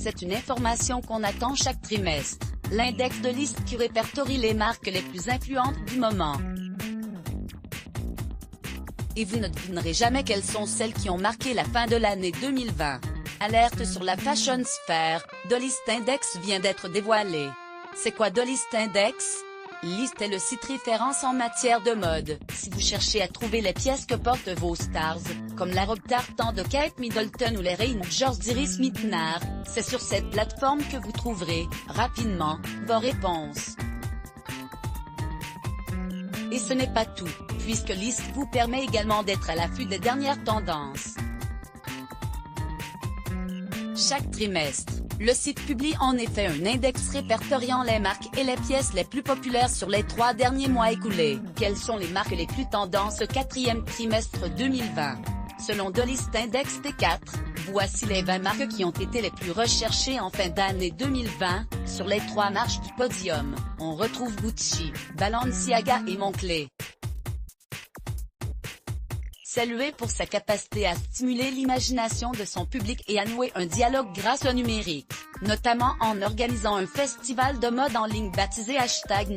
C'est une information qu'on attend chaque trimestre. L'index de liste qui répertorie les marques les plus influentes du moment. Et vous ne devinerez jamais quelles sont celles qui ont marqué la fin de l'année 2020. Alerte sur la fashion sphère, Dollist Index vient d'être dévoilé. C'est quoi Dollist Index? List est le site référence en matière de mode. Si vous cherchez à trouver les pièces que portent vos stars, comme la robe tartan de Kate Middleton ou les Rangers d'Iris Mittenard, c'est sur cette plateforme que vous trouverez, rapidement, vos réponses. Et ce n'est pas tout, puisque List vous permet également d'être à l'affût des dernières tendances. Chaque trimestre, le site publie en effet un index répertoriant les marques et les pièces les plus populaires sur les 3 derniers mois écoulés. Quelles sont les marques les plus tendances au 4e trimestre 2020? Selon Dollist Index T4, voici les 20 marques qui ont été les plus recherchées en fin d'année 2020. Sur les 3 marches du podium, on retrouve Gucci, Balenciaga et Moncler. Salué pour sa capacité à stimuler l'imagination de son public et à nouer un dialogue grâce au numérique, notamment en organisant un festival de mode en ligne baptisé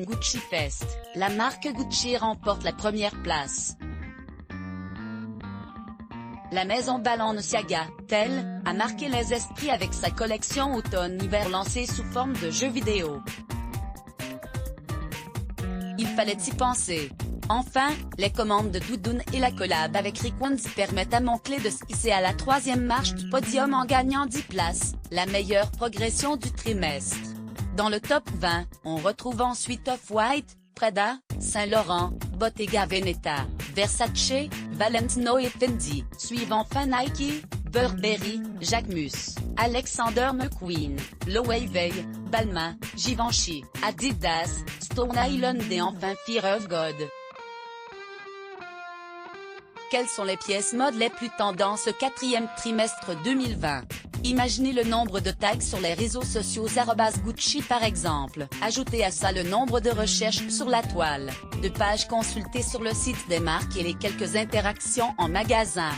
#GucciFest, la marque Gucci remporte la première place. La maison Balenciaga, elle, a marqué les esprits avec sa collection automne-hiver lancée sous forme de jeu vidéo. Il fallait y penser. Enfin, les commandes de Doudoune et la collab avec Rick Owens permettent à Moncler de se hisser à la 3e marche du podium en gagnant 10 places, la meilleure progression du trimestre. Dans le top 20, on retrouve ensuite Off-White, Prada, Saint-Laurent, Bottega Veneta, Versace, Valentino et Fendi, suivent enfin Nike, Burberry, Jacquemus, Alexander McQueen, Loewe, Balmain, Givenchy, Adidas, Stone Island et enfin Fear of God. Quelles sont les pièces mode les plus tendances au 4e trimestre 2020? Imaginez le nombre de tags sur les réseaux sociaux @Gucci par exemple. Ajoutez à ça le nombre de recherches sur la toile, de pages consultées sur le site des marques et les quelques interactions en magasin.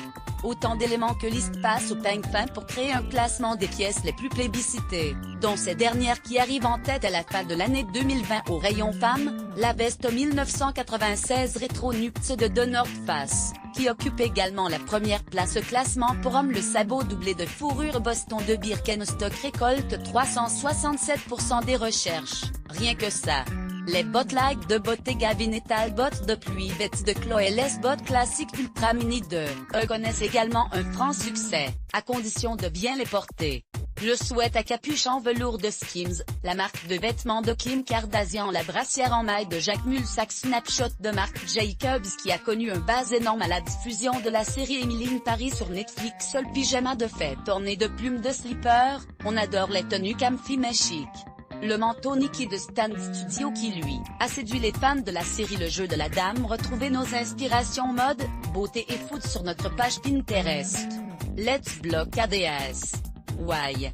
Autant d'éléments que List passe au peigne fin pour créer un classement des pièces les plus plébiscitées, dont ces dernières qui arrivent en tête à la fin de l'année 2020 au rayon femmes, la veste 1996 Retro Nupts de The North Face, qui occupe également la première place au classement pour hommes. Le sabot doublé de fourrure Boston de Birkenstock récolte 367% des recherches, rien que ça. Les bottes like de Bottega Veneta, bottes de pluie Vets de Chloé, les bottes classiques Ultra Mini de connaissent également un franc succès, à condition de bien les porter. Le sweat à capuche en velours de Skims, la marque de vêtements de Kim Kardashian, la brassière en maille de Jacques Mulsac Snapshot de Marc Jacobs qui a connu un buzz énorme à la diffusion de la série Emily in Paris sur Netflix. Seul pyjama de fête orné de plumes de slipper, on adore les tenues camfi mais chic. Le manteau Nike de Stan Studio qui lui, a séduit les fans de la série Le Jeu de la Dame. Retrouvez nos inspirations mode, beauté et food sur notre page Pinterest. Let's block ADS. Why?